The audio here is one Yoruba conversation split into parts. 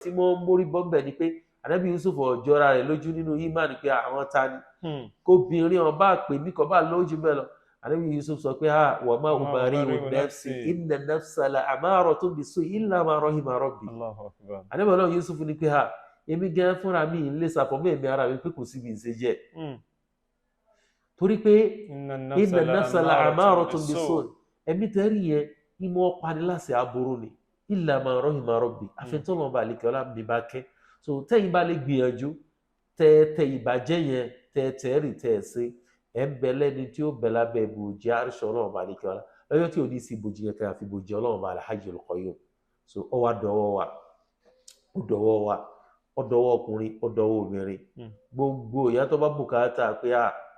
tí mo ń mórí bọ́m̀bẹ̀ ni pé ànábì Yusuf ọ̀jọ́ra rẹ̀ lójú nínú ìmánì pé àwọn ta ni kóbìnrin ọba pè mí kọ́ bá lójú bẹ́ẹ̀ lọ ànábì Yusuf sọ pé wa ma ubari'u nafsi inna nafsa la'amaratun bis-su'i illa ma rahima rabbi. ànábì Ọlọ́run Yusuf ní pé èmi gan fúnra mi ń lè sàfọ́mọ́ èmi ara mi pé kò síbi ìṣe jẹ́ torí pé inna nafsa la'amaratun bis-su'i ẹ̀mí tẹ́rì yẹn ní mo pani láṣẹ aburú ni illa ma rahima rabbi àfẹ́tọ́lọ́ba àlekẹ́ ọlá mi bá kẹ́ so tẹ́yìn bá lè gbìyànjú tẹ́ ìbàjẹ́ yẹn tẹ́ẹ̀rì tẹ́ẹ̀sẹ̀ ẹ̀ ń bẹ lẹ́ni tí ó bẹ lábẹ́ ìbòjì àríṣọ́ ọlọ́run bá àlekẹ́ ọlá lọ́jọ́ tí ò ní sí ìbòjì yẹn kẹ́yà fi ìbòjì ọlọ́run bá al-Hayyul Qayyum so ó wá dọwọ́ wa ó dọwọ́ ọkùnrin ó dọwọ́ obìnrin gbogbo ìyá tó bá bùkátà pé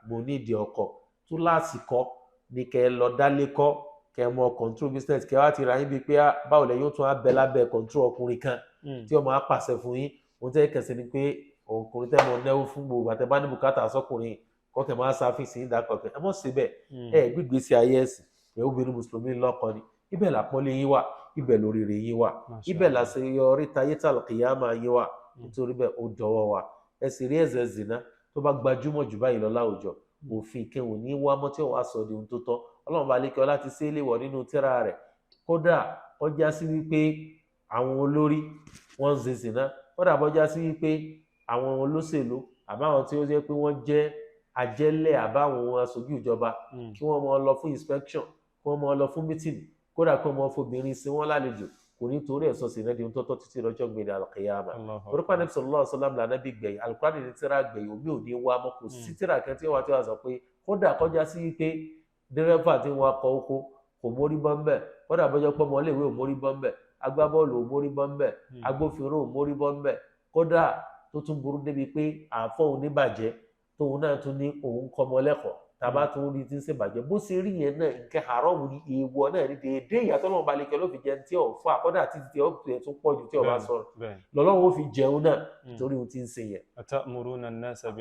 mo nídìí ọkọ tó lásìkò ní kẹ́ lọ dálé kọ́ kẹ́ mọ control business kẹ́ wá ti ra yín bíi pé báwo lẹ́yìn ó tún á bẹ lábẹ́ control ọkùnrin kan tí ó máa pàṣẹ fún yín òun tẹ́ kẹsì ni pé ọkùnrin tẹ́ mọ náwó fún gbogbo àtẹ̀bá ní bùkátà sọkùnrin kọ́kẹ́ máa sáfìsì yín dákọ̀kẹ́ ẹ mọ̀ síbẹ̀ gbígbé sí ayé ẹ̀sìn ẹ̀ obìnrin mùsùlùmí lọ́kọ ni ibẹ̀ làpọ́nlé yín wà ibẹ̀ lóríire yín wà ibẹ̀ làṣeyọrí tayé tàlùkìyámà yín wà nítorí bẹ́ẹ̀ ó dọwọ́ wa ẹ sì rí ẹ̀ṣẹ̀ zina tó bá gbajúmọ̀ jù báyìí lọ láwùjọ òfin kẹwọn ní wá mọ́ tí ó wá sọ di ohun tó tọ́ ọlọ́run bá lékẹ́ láti ṣe é léwọ̀ nínú tírà rẹ̀ kódà ọjà sí wípé àwọn olórí wọ́n ń ṣe zina kódà bọ́jà sí wípé àwọn olóṣèlú àbáwọn tí ó jẹ́ pé wọ́n jẹ́ ajẹ́lẹ̀ àbáwọn aṣojú ìjọba kí wọ́n máa lọ fún inspection kí wọ́n máa lọ fún meeting kódà kí wọ́n máa fobìnrin sí wọn lálejò kò ní torí ẹ̀sọ́ sí náà di ohun tó tọ́ títí lọ́jọ́ gbèrè al-qiyama orúkọ Ànábì sallallahu alaihi wasallam lànà bí gbẹ̀yìn Al-Qur'ani ní tírà gbẹ̀yìn omi ò ní wá mọ́ kò sí tírà kan tí wọ́n ti wá sọ pé kódà kọjá sí pé dírẹ́fà tí wọ́n akọ oko kò mórí bọ́ ńbẹ̀ kódà bọ́jọ́ pọ́ ọmọléèwé ò mórí bọ́ ńbẹ̀ agbábọ́ọ̀lù ò mórí bọ́ ńbẹ̀ agbófinró ò mórí bọ́ ńbẹ̀ kódà tó tún burú débi pé àáfọ̀ oníbàjẹ́ tóun náà tún ní òun kọ́mọ lẹ́kọ̀ọ́ tàbá tó rí tí ń ṣe bàjẹ́ bó ṣe rí yẹn náà nǹkan haramu ní èèwọ̀ náà ní déédé ìyàtọ̀ náà balẹ̀ kẹ́ ló fi jẹun tí ò fún àkọ́dà títí tí ó tún pọ̀ ju tí ò bá sọ̀rọ̀ lọ́lọ́run ó fi jẹun náà torí ohun tí ń ṣe yẹn.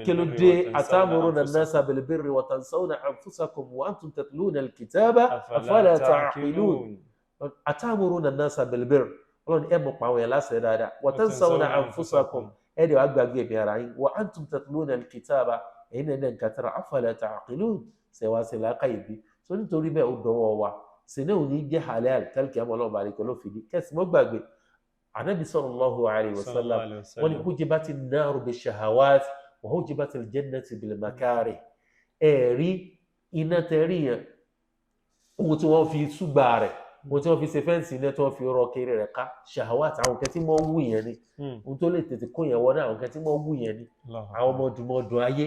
kí ló dé atamuruna an-nasa bil-birri wa tansawna anfusakum wa antum tatluna al-kitaba afala ta'qilun atamuruna an-nasa bil-birri ọlọ́run ẹ̀ mọ̀ pàwọn yẹn lásẹ̀ dáadáa wa tansawna anfusakum ẹ̀ dẹ̀ wá gbàgbé ẹ̀mí ara yín wa antum tatluna al-kitaba ẹ̀yin náà nǹkan tẹ́ra afala ta'qilun ṣẹ̀wáṣẹ̀ lákàyèbí so nítorí bẹ́ẹ̀ ó dọwọ́ wa sínú òní jẹ́ halal tálkì àmọ́ ọlọ́run bá rí kọ́ ló fi di kẹ́sì mọ́ gbàgbé Ànábì sallallahu alayhi wa sallam wọ́n ní hujibati an-naru bish-shahawat wa hujibati al-jannatu bil-makarih ẹ̀rí iná tẹ̀rí yẹn ohun tí wọ́n fi ṣùgbà rẹ̀ ohun tí wọ́n fi ṣe fẹ́ǹsì iná tí wọ́n fi rọ kiri rẹ̀ ká shahawat àwọn kẹ́tí mọ́ wù yẹn ni ohun tó lè tètè kó yẹn wọ́n náà àwọn kẹ́tí mọ́ wù yẹn ni àwọn ọmọdùmọ̀dùn ayé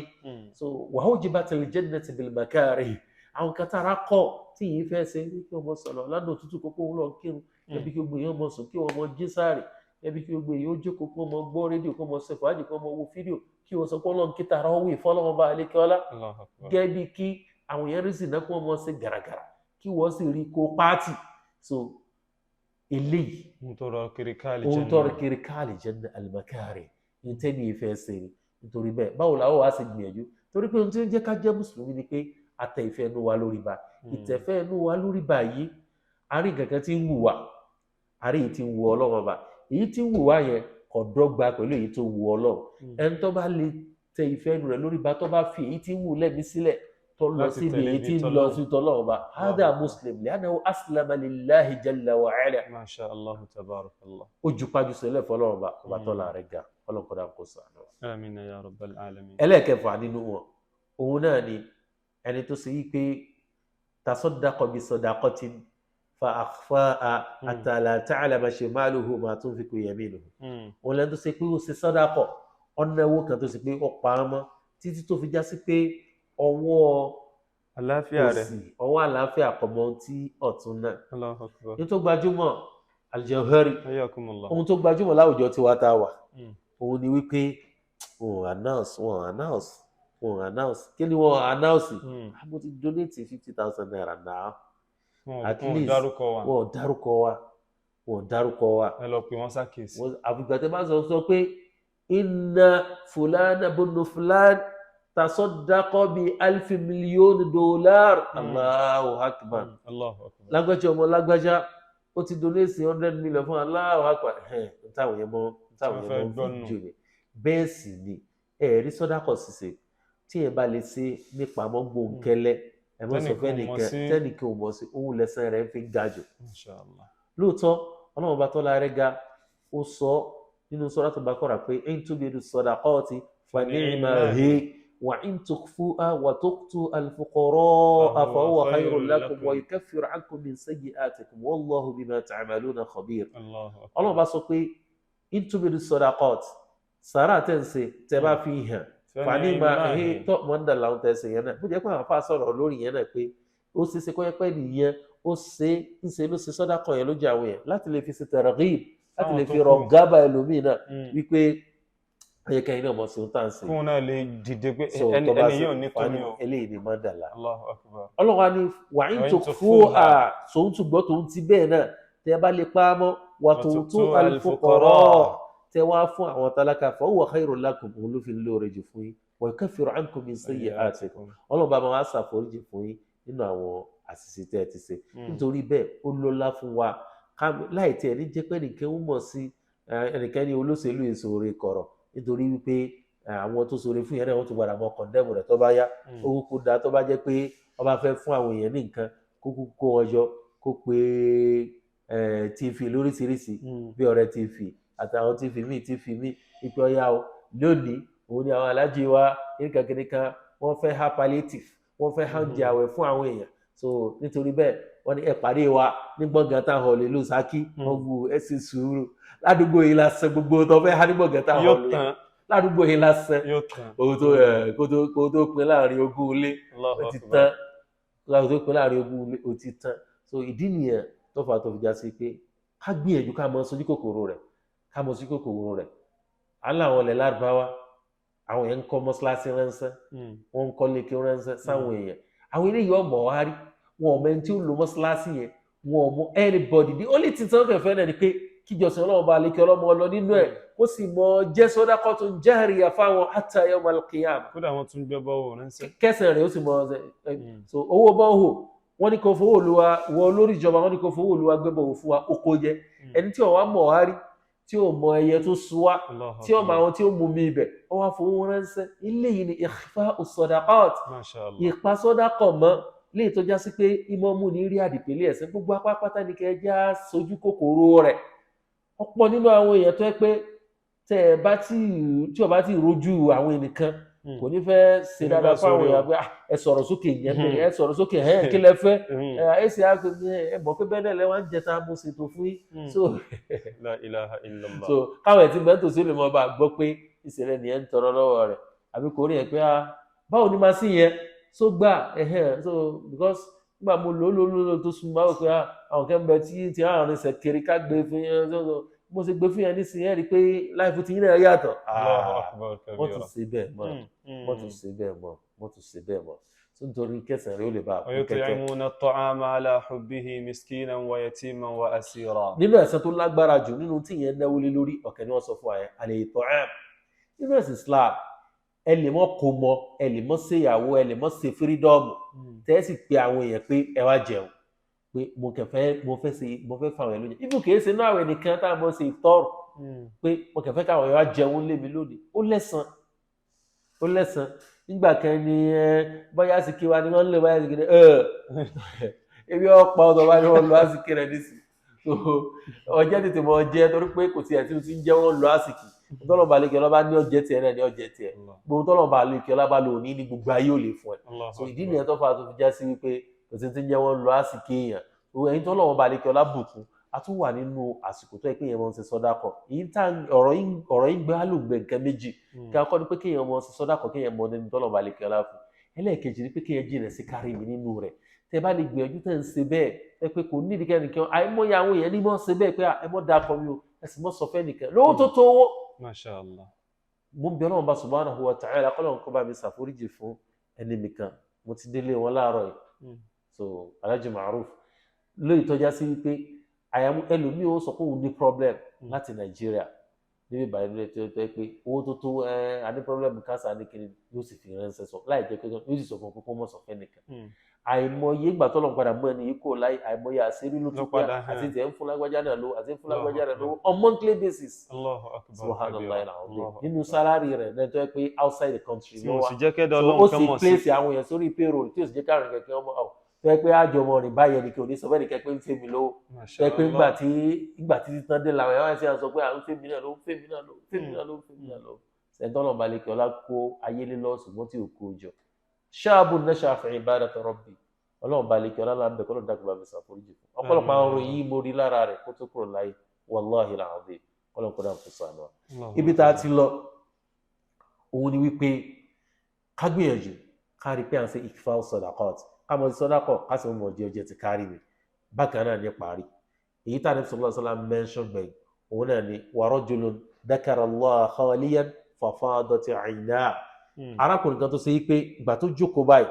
so wa hujibatil jannatu bil makarih àwọn kẹtàrà kọ́ tí yìí fẹ́ ṣe ní kí ọmọ sọ̀rọ̀ lánàá òtútù kókó ń lọ kírun ẹbí kí gbogbo èèyàn mọ̀ sùn kí wọ́n mọ jí sáré ẹbí kí gbogbo èèyàn ó jókòó kó mọ gbọ́ rédíò kó mọ ṣe fàájì kó mọ wo fídíò kí wọ́n sọ pé ọlọ́run kí tààrà ọ̀wé ìfọ́lọ́wọ́n bá alẹ́ kí ọlá gẹ́bí kí àwọn èèyàn rí sì náà kó wọ́n mọ ṣe gàràgàrà kí wọ́n sì rí kó pátì so eléyìí ohun tọrọ kiri káàlì janna al-makarih ní tẹ́ni ìfẹ́ ṣe ni nítorí bẹ́ẹ̀ báwo làwọn wá sí gbìyànjú torí pé ohun tí ó jẹ́ ká jẹ́ mùsùlùmí ni pé àtẹ ìfẹ́ inú wa lórí ba ìtẹ̀fẹ́ inú wa lórí ba yìí àrí nǹkan tí ń wù wá àrí èyí tí ń wù ọlọ́run ọba èyí tí ń wù wá yẹn kò dọ́gba pẹ̀lú èyí tó wù ọlọ́run ẹni tó bá lè tẹ ìfẹ́ inú rẹ̀ lórí ba tó bá fi èyí tí ń wù lẹ́mí sílẹ̀ tó lọ síbi èyí tí ń lọ sí tọ́lọ́run ọba hada muslim li'annahu aslama lillahi jalla wa ala. masha allah tabarakallah. ó ju pájú sílẹ̀ fọlọ́run ọba tọ́lá rẹ̀ ga ọlọ́kọ̀dá kò sànù. amina ya rabbal alamin. ẹlẹ́ẹ̀kẹfà nínú wọn òun náà ni ẹni tó ṣe yí pé tasaddaqa bi sadaqatin fa akhfa'a hatta la ta'lama shimaluhu ma tunfiqu yaminuhu. òun lẹ́nu tó ṣe pé ó ṣe sàdákọ̀ ọ̀nà owó kan tó ṣe pé ó pa á mọ́ títí tó fi já sí pé ọwọ́ àlàáfíà rẹ̀ ọwọ́ àlàáfíà kọ̀mọ́ tí ọ̀tún náà. ní tó gbajúmọ̀ al-Jawhari ohun tó gbajúmọ̀ láwùjọ tí wàá tá a wà òun ni wípé wọn announce kí ni wọ́n announce mo ti donate 50,000 naira náà at least wọ́n dárúkọ wa ẹ lọ pé wọ́n ṣàkíyèsí àfìgbà tẹ́ bá sọ pé inna fulana bunu fulan tasaddaqa bi $1,000,000 Allahu akbar lágbájá ọmọ lágbájá ó ti donate 100 million fún Allahu akbar táwọn yẹn mọ́ táwọn Tí wọ́n èèyàn fẹ́ máa ń gbọ́ fi jù ní bẹ́ẹ̀ sì ni ẹ̀rí sọ́dákọ̀ ṣíṣe tí ẹ bá lè ṣe nípamọ́ gbòǹkẹ́lẹ́ ẹ mọ́ sọ fẹ́ nìkan tẹ́nìkan ò mọ̀ sí òun lẹ́sẹ̀ rẹ̀ ń fi ga jù. Inshallah. lóòótọ́ ọlọ́run bá tọ́lá rẹ̀ ga ó sọ nínú Suratul Baqara pé in tubidu sadaqati fa ni'ma hiya wa in tukhfuha wa tu'tuha al-fuqara'a fa huwa khayrun lakum wa yukaffiru 'ankum min sayyi'atikum wallahu bima ta'maluna khabir. ọlọ́run bá sọ pé in tubidu sadaqati sàrà tẹ̀ ń ṣe tẹ́ bá fi hàn fani ma tọ́ mọ́ndà làwọn tẹ̀ ṣe yẹn náà bó jẹ́ pé àwọn afá sọ̀rọ̀ lórí yẹn náà pé ó ṣe ṣe kọ́ pẹ́ nìyẹn ó ṣe ń ṣe ló ṣe sọ́dákọ̀ yẹn lójú àwọn yẹn láti lè fi ṣe targhib láti lè fi rọ̀ gábà ẹlòmíì náà wípé ayẹkẹ́ yìí náà mọ̀ sí ohun tá à ń ṣe. kóun náà lè dìde pé ẹni yóò ní tóní o. eléyìí ni mọ́ndà là. Allahu akbar. ọlọ́wà ni wà ń tó fún tòun tún gbọ́ tòun ti bẹ́ẹ̀ náà tẹ́ bá lè pa á mọ́ wà tòun tó al-fuqara tẹ wá fún àwọn tálákà fa huwa khayrun lakum òun ló fi lóore jù fún yín wa yukaffiru ankum min sayyi'atikum ọlọ́run bá máa ṣàforíjì fún yín nínú àwọn àṣìṣe tẹ́ ẹ ti ṣe nítorí bẹ́ẹ̀ ó lọ́lá fún wa láì tí ẹni jẹ́ pé nìkan ń mọ̀ sí ẹnìkan ní olóṣèlú ìṣòro kọ̀rọ̀ nítorí wípé àwọn tó ṣoore fún yẹn náà wọ́n ti padà mọ́ kọ̀ndẹ́mù rẹ̀ tó bá yá owó kó da tó bá jẹ́ pé wọ́n bá fẹ́ fún àwọn èèyàn ní nǹkan kó wọn jọ kó pe tv lóríṣiríṣi bí ọ̀rẹ́ tv àtàwọn tí fi mí ipe ọyá o lónìí òun ni àwọn alájí wa nìkan wọ́n fẹ́ ha palliative wọ́n fẹ́ ha oúnjẹ àwẹ̀ fún àwọn èèyàn so nítorí bẹ́ẹ̀ wọ́n ní ẹ pàdé wa ní gbọ̀ngàn tá hall ìlú Ṣakí wọ́n gbù ẹ sì sùúrù ládùúgbò yìí lásán gbogbo tó fẹ́ ha ní gbọ̀ngàn tá hall ládùúgbò yìí lásán kó tó pin láàrin ogún ilé ó ti tán kó tó pin láàrin ogún ilé ó ti tán so ìdí nìyẹn tó fà tó fi já sí pé ká gbìyànjú ká mọ sojú kòkòrò rẹ̀ kámọ̀ sí kòkòrò rẹ̀ aláwọn ilẹ̀ lárúbáwá àwọn èèyàn ń kọ́ mọ́ṣáláṣí ránṣẹ́ wọ́n ń kọ́ lékè ránṣẹ́ sáwọn èèyàn àwọn eléyìí ọmọ wa rí wọn ò mẹ́ni tí ó lo mọ́ṣáláṣí yẹn wọn ò mọ anybody the only thing tí wọ́n kẹfẹ́ náà ni pé kíjọsìn ọlọ́run bá lékè ọlọ́mọ ọlọ nínú ẹ̀ kó sì mọ jẹ́ sadaqatun jariyah fáwọn hatta yawm al-qiyamah. kódà wọn tún gbé bọ́wọ́ ránṣẹ́. kẹsàn-án rẹ̀ ó sì mọ so owó bọ́wọ́ wọ́n ní kó fowó olúwa wọ olórí ìjọba wọ́n ní kó fowó olúwa gbé bọ̀wọ̀ fún wa ó kó jẹ ẹni tí ọ̀wá mọ̀ wá rí tí ó mọ ẹyẹ tó súwá tí ó mọ àwọn tí ó mú mi ibẹ̀ ó wá fowó ránṣẹ́ ilé yìí ni ikhfa'u sadaqat ìpa sọ́dákọ̀ mọ́ lè tó já sí pé ìmọ̀mú ní rí àdìpẹ́lẹ̀ ẹ̀sìn gbogbo apápátá ní kẹjá sojú kòkòrò rẹ̀ ọ̀pọ̀ nínú àwọn èèyàn tó yẹ pé tẹ́ ẹ bá tí ó bá ti rojú àwọn ẹnìkan kò ní fẹ́ ṣe dáadáa fún àwọn èèyàn pé ẹ sọ̀rọ̀ sókè yẹn pé ẹ sọ̀rọ̀ sókè ẹ kí lẹ fẹ́ ẹ sì á ẹ mọ̀ pé bẹ́ẹ̀ náà lẹ́wọ̀n ń jẹta mo ṣètò fún yín so la ilaha illallah so káwọn ẹ̀ tí mẹ́tò sí lè mọ bá gbọ́ pé ìṣẹ̀lẹ̀ nìyẹn ń tọrọ lọ́wọ́ rẹ̀ àbí kò rí ẹ̀ pé báwo ni máa sí yẹn so gbà so because nígbà mo lò tó sùn máa wò pé àwọn kẹ́ ń bẹ tí àárín ṣẹ̀ kiri ká gbé fún yẹn mo ṣe gbé fún yẹn nísìnyí ẹ rí i pé láìpẹ́ tí yín náà yàtọ̀ wọ́n tún ṣe bẹ́ẹ̀ mọ́ wọ́n tún ṣe bẹ́ẹ̀ mọ́ tó nítorí kẹsàn-án rẹ̀ ó lè bá a kú kẹ́kẹ́. ويطعمون الطعام على حبه مسكينا ويتيما وأسيرا. nínú ẹ̀san tó lágbára jù nínú tí yẹn náwó lé lórí ọ̀kẹ́ ni wọ́n sọ fún wa yẹn àlè ìtọ́ám nínú ẹ̀sìn Islam ẹ lè mọ́ kó mọ ẹ lè mọ́ ṣe ìyàwó ẹ lè mọ́ ṣe fírídọ́ọ̀mù tẹ́ ẹ sì pe àwọn èèyàn pé ẹ wá jẹun pé mo fẹ́ fáwọn ẹ̀ lóúnjẹ ibù kìí ṣe náà àwẹ̀ nìkan tá a mọ̀ ṣe ìtọ́rù pé mo kẹfẹ́ káwọn ẹ̀ wá jẹun lé mi lónìí ó lẹ́san nígbà kan ni bóyá àsìkí wa ni wọ́n ń lè bóyá àsìkí ebi ọ̀pá ọ̀dọ̀ wa ni wọ́n lọ àsìkí rẹ̀ nísì ọjẹ́ tètè mọ̀ ọjẹ́ torí pé kò tiẹ̀ tí mo ti ń jẹ́ wọ́n lọ àsìkí tọ́lọ̀ balẹ̀ kí ọlọ́ba ní ọjẹ́ tiẹ̀ náà ní ọjẹ́ tiẹ̀ gbogbo tọ́lọ̀ balẹ̀ kí ọlọ́ba lò ní gbogbo ayé ò lè fún ẹ so ìdí nìyẹn tó fà tó fi já sí wípé kò sí ti ń jẹ́ wọ́n lọ àsìkí èèyàn ẹ̀yin tọ́lọ̀ wọn balẹ̀ kí ọlá bùkún a tún wà nínú àsìkò tó yẹ pé èèyàn mọ̀ ń ṣe sọ́dákọ̀ ọ̀rọ̀ yín gbé alùgbẹ̀ nǹkan méjì kí a kọ́ ni pé kéèyàn mọ̀ ń ṣe sọ́dákọ̀ kéèyàn mọ̀ nínú tọ́lọ̀ balẹ̀ kí ọlá fún ẹlẹ́ẹ̀kejì ni pé kéèyàn jìnà sí kárí mi nínú rẹ̀ tẹ́ bá lè gbìyànjú tẹ́ ń ṣe bẹ́ẹ̀ ẹ pé kò ní ìdíkẹ́ nìkan àìmọye àwọn èèyàn ní mọ̀ ṣe bẹ́ẹ̀ pé ẹ mọ̀ dáa kọ́ mi o ẹ sì mọ̀ sọ fẹ́ nìkan lówó tó tó owó. Masha Allah. mo ń bí Ọlọ́run bá subhanahu wa ta'ala kọ́lọ́run kó bá mi ṣàforíjì fún ẹni mi kan mo ti délé wọn láàárọ̀ yìí so Alhaji Maruf lóyìí tọ́já sí wípé àyàmú ẹlòmíì ó sọ pé òun ní problem láti Nàìjíríà níbi ìbàdàn ilé tó yẹ pé owó tó tó a ní problem káṣá ní kiri yóò sì fi ránṣẹ́ sọ láì jẹ́ pé yóò sì sọ fún kókó mọ̀ sọ̀fẹ́ nìkan àìmọye ìgbà tó lọ́n padà mú ẹni yìí kò láì àìmọye àṣírí ló tún pé àti tẹ̀ ń fún lágbájá náà lówó àti ń fún lágbájá náà lówó on monthly basis. Allahu akbar. Subhanallah alazim nínú sálárì rẹ̀ náà tó yẹ pé outside the country tí ló mo wà sì jẹ́ kẹ́dọ̀ so ó ọlọ́run sì kan mọ̀ sí. place àwọn èèyàn sórí payroll tí ó sì jẹ́ káàrin kẹ̀kẹ́ ọmọ ọ̀ tó yẹ pé àjọ ọmọ rìn báyẹn ni kí o ní sọ fẹ́ nìkẹ́ pé ń fẹ́ mi lówó tó yẹ pé ìgbà tí títán dé làwọn èèyàn ṣe sọ pé à ń fẹ́ mi náà lówó fẹ́ mi náà lówó fẹ́ mi náà lówó fẹ́ mi náà lówó sẹ́ńtọ́nà balẹ̀kẹ́ ọlá kó ayé lé lọ ṣùgbọ́n tí ò kó jọ ṣáàbù nasha'a fi ibadati rabbi ọlọ́run balẹ̀kẹ́ ọlá là ń bẹ̀ kọ́lọ́ dàgbà mi ṣàforíjì fún ọ̀pọ̀lọpọ̀ àwọn ọ̀rọ̀ yìí mo rí lára rẹ̀ kó tó kúrò láyé wallahi alazim kọ́lọ́ kó dàgbà sànù wa. Ibi tá a ti lọ òun ni wípé ká gbìyànjú ká rí pé à ń ṣe ikfa'u sadaqat ká mọ̀ sí sọ́dákọ̀ ká sì mọ̀ jẹ́ ọjọ́ ti kárí mi bákan náà ní parí èyí tá a ní sallallahu alaihi wasallam mention gbẹ̀yìn òun náà ni wa rajulun dhakara Allaha khaliyan fafadat 'aynahu arákùnrin kan tó ṣe pé ìgbà tó jókòó báyìí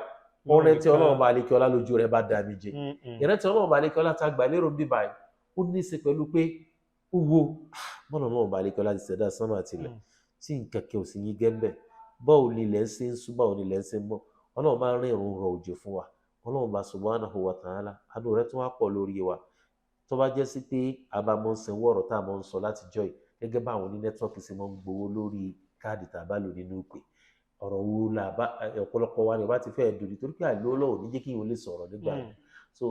wọ́n rántí Ọlọ́run bá lékè ọlá lójú rẹ̀ bá dá mi jẹ ìrántí Ọlọ́run bá lékè ọlá tá a gbà lérò bí báyìí ó ní í ṣe pẹ̀lú pé ó wo bọ́ọ̀lù Ọlọ́run bá lékè ọlá ti ṣẹ̀dá sánmà tilẹ̀ tí nǹkan kẹ́ ò sì yí gẹ́ńbẹ̀ báwo ni ilẹ̀ ń ṣe ń sún báwo ni ilẹ̀ ń ṣe ń mọ́ Ọlọ́run bá ń rìn ìrun rọ̀ òjò fún wa Ọlọ́run bá subhanahu wa ta'ala àánú rẹ̀ tún wá pọ̀ lórí wa tó bá jẹ́ sí pé àbámọ́ ń sanwó ọ̀rọ̀ tá a mọ̀ ń sọ láti jọ́ yìí gẹ́gẹ́ bá àwọn oní nẹ́tíwọ́ọ̀kì ṣe mọ́ ń gbowó lórí káàdì tá a bá lò nínú ìpè ọ̀rọ̀ wo la bá ọ̀pọ̀lọpọ̀ wa ni bá ti fẹ́ dùn nítorí pé àìlówó lọ́wọ́ ní jẹ́ kí n lè sọ̀rọ̀ nígbà yẹn so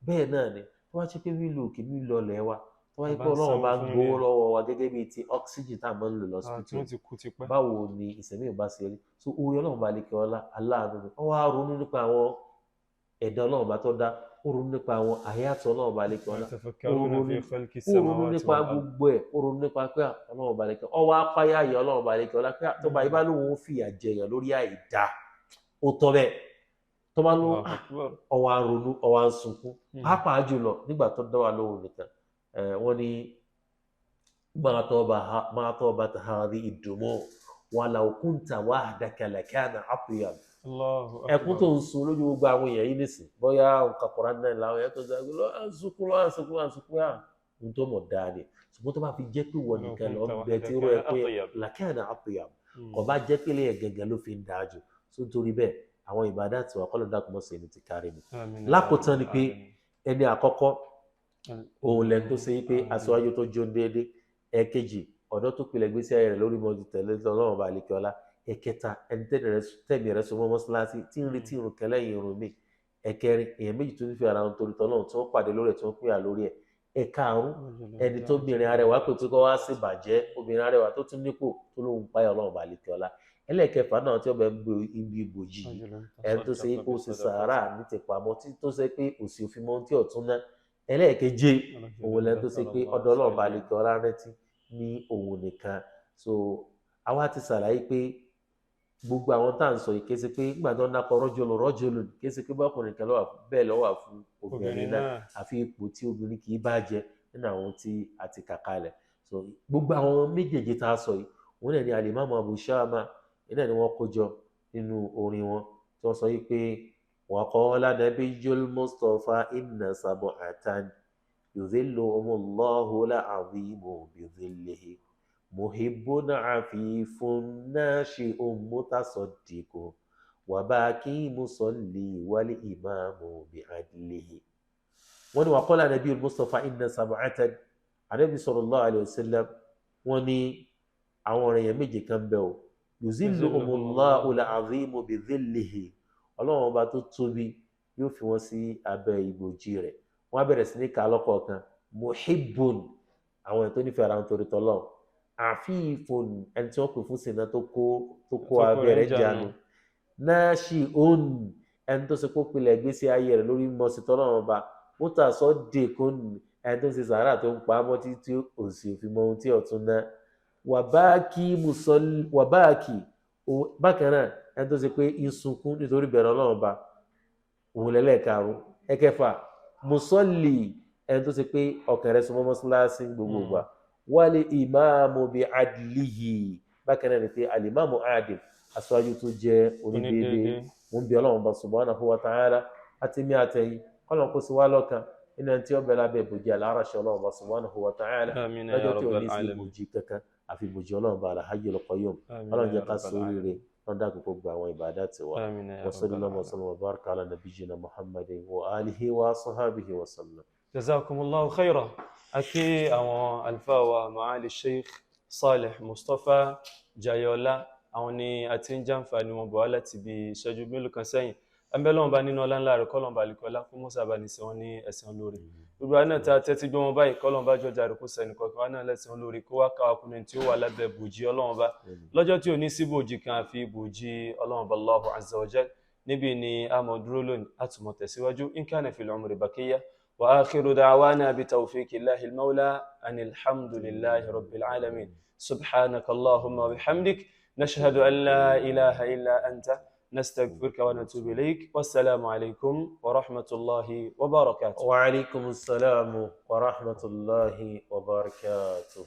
bẹ́ẹ̀ náà ni tó wá ṣe pé mílò òkè mílò ọ̀lẹ́ wa tó wá yẹ pé Ọlọ́run bá gbowó lọ́wọ́ wa gẹ́gẹ́ bíi ti oxygen tá a máa ń lò lọ́sibítù báwo ni ìsẹ̀mí ò bá ṣe rí so orí Ọlọ́run bá lè kí ọlá aláàánú ni wọ́n wá ronú nípa àwọn ẹ̀dá Ọlọ́run bá tó dá ó ronú nípa àwọn àyàtọ̀ Ọlọ́run bá lè kí ọlá ó ronú nípa gbogbo ẹ̀ ó ronú nípa pé Ọlọ́run bá lè kí ọwọ́ apáyà yẹ Ọlọ́run bá lè kí ọlá pé tó bá ibà lóun ó fìyà jẹyàn lórí àìdá ó tọ́ bẹ́ẹ̀ tó bá lóun ọwọ́ aronú ọwọ́ sunkún pàápàá jùlọ nígbà tó dá wà lóhùn nìkan wọ́n ní máa tọ́ bá ta hàrí ìdùnnú walau kunta wahdaka lakana atyab ẹkún tó ń sun lójú gbogbo àwọn èèyàn yìí nìsín bóyá nǹkan kọ̀ọ̀rọ̀ náà làwọn èèyàn tó ń sọ lọ́wọ́ ohun tó mọ̀ dáa ni ṣùgbọ́n tó bá fi jẹ́ pé wọ́n nìkan lọ bẹ tí ó rẹ pé lakana atyab kò bá jẹ́ pé lẹ́yìn gẹ́gẹ́ ló fi ń dáa jù tó torí bẹ́ẹ̀ àwọn ìbádà tí wà kọ́ ló dákun mọ́ sí ẹni ti kárí mi. lákòótán ni pé ẹni àkọ́kọ́ òun lẹ́nu tó ṣe pé aṣáájú tó jó déédéé ẹ̀kejì ọ̀dọ́ tó pilẹ̀ gbèsè ayé rẹ̀ lórí mọ́jú tẹ̀lé Ọlọ́run bá lè kí ọlá ẹ̀kẹta ẹni tẹ̀mí rẹ̀ sọmọ́ mọ́ṣáláṣí tí ń retí irun kẹlẹ́yìn irun mi ẹ̀kẹrin èèyàn méjì tó nífẹ̀ẹ́ ara wọn torí tọ́lọ́run tí wọ́n pàdé lórí ẹ̀ tí wọ́n pínyà lórí ẹ̀ ẹ̀karùn ẹni tó obìnrin arẹwà pé tó kọ́ wá sí ìbàjẹ́ obìnrin arẹwà tó tún nípò tó lóun páyà Ọlọ́run bá lè kí ọlá ẹlẹ́ẹ̀kẹfà náà tí ọbẹ̀ ń gbé ibi ìbòjì ẹni tó ṣe pé ó ṣe sàárà ní ti pamọ́ tó ṣe pé òsì òfin mọ́ tí ọ̀tún ná ẹlẹ́ẹ̀keje òun lẹ́nu tó ṣe pé ọ̀dọ̀ Ọlọ́run bá lè kí ọlá rántí ní òun nìkan so àwa ti ṣàlàyé pé gbogbo àwọn tá à ń sọ yìí kése pé nígbà tó ń dákọ rọ́jòlù kése pé bọ́kùnrin kan bẹ́ẹ̀ lọ́wọ́ fún obìnrin náà àfi ipò tí obìnrin kì í bá jẹ nínú àwọn tí a ti kà kalẹ̀ so gbogbo àwọn méjèèjì tá a sọ yìí òun náà ni Al-Imam Abu Shama náà ni wọ́n kó jọ nínú orin wọn tí wọ́n sọ yìí pé wa qala nabiyyul Mustafa inna sab'atan yudhilluhumullahu al-'azimu bidhillihi muhibbun afifun nashi'un mutasaddiqun wa baki musalli wal imamu bi'adlihi wọ́n ní wa qala nabiyyul Mustafa inna sab'atan Ànábì sallallahu alayhi wa sallam wọ́n ní àwọn ọ̀rẹ́ yẹn méje kan bẹ́ o yuzilluhumullahu al-'azimu bidhillihi Ọlọ́run ọba tó tóbi yóò fi wọ́n sí abẹ́ ìbòjì rẹ̀ wọ́n á bẹ̀rẹ̀ sí ní ká lọ́kọ̀ọ̀kan muhibbun àwọn ètò nífẹ̀ẹ́ ara wọn torí tọ́lọ́run àfíìfòn ẹni tí wọ́n pè fún sinna tó kó abẹ́rẹ́ jánu nashi'un ẹni tó ṣe kó pilẹ̀ gbèsè ayé rẹ̀ lórí mọ́sí tọ́lọ́run ọba mutasaddiqun ẹni tó ṣe sàárà tó ń pa á mọ́ títí òsì òfin mọ́ ohun tí ọ̀tún ná wàbáàkì bákan náà ẹni tó ṣe pé ìsunkún nítorí bẹ̀rẹ̀ Ọlọ́run ọba òun lẹ́lẹ́karùn ẹ̀kẹfà musalli ẹni tó ṣe pé ọkàn rẹ̀ sọmọ́ mọ́ṣáláṣí gbogbo gbà wálé ìmáàmù bí adìlìhì bákan náà ni pé alìmáàmù adìl aṣáájú tó jẹ́ onídéédé mo ń bi Ọlọ́run bá subhanahu wa ta'ala àti mi àtẹ̀yìn kọ́lọ́n kó sí wá lọ́kàn iná tí ó bẹ lábẹ́ ìbòjì al-arsh Ọlọ́run bá subhanahu wa ta'ala lọ́jọ́ tí ò ní sí ìbòjì kankan àfi ìbòjì Ọlọ́run bá al-hayyul qayyum Ọlọ́run jẹ́ ká sóríire lọ́dà kókó gba àwọn ìbádà tiwa. آمين يا رب وصلى الله العالمين. وسلم وبارك على نبينا محمد وآله وصحبه وسلم. جزاكم الله خيرا. أكي أو الفاوى معالي الشيخ صالح مصطفى جايولا àwọn ni a ti ń jàǹfààní wọn bọ̀ wá láti bí ìṣẹ́jú mélòó kan sẹ́yìn. ẹnbẹ́lọ́wọ́n bá nínú ọlá ńlá rẹ̀ kọ́lọ́n bá lìkọ́lá kó mọ́sá bá ní sí wọn ní ẹ̀san olóore. gbogbo àná tí a tẹ́tí gbọ́ wọn báyìí kọ́lọ́n bá jọjà rẹ̀ kó sẹ́ni kọ̀ọ̀kan wọn náà lẹ́san olóore kó wá káwa kùnrin tí ó wà lábẹ́ bòjì ọlọ́wọ́n bá lọ́jọ́ tí ò ní sí bòjì kan àfi bòjì ọlọ́wọ́n bá Allahu azza wa jal. níbi ni a mọ̀ dúró lónìí a tún mọ̀ tẹ̀síwájú in kana fil umri baqiya. wa akhiru da'wana bi tawfiqillahi al-mawla anil hamdulillahi rabbil alamin. subhanaka Allahumma wa bihamdik. نشهد أن لا إله إلا أنت نستغفرك ونتوب إليك والسلام عليكم ورحمة الله وبركاته. وعليكم السلام ورحمة الله وبركاته.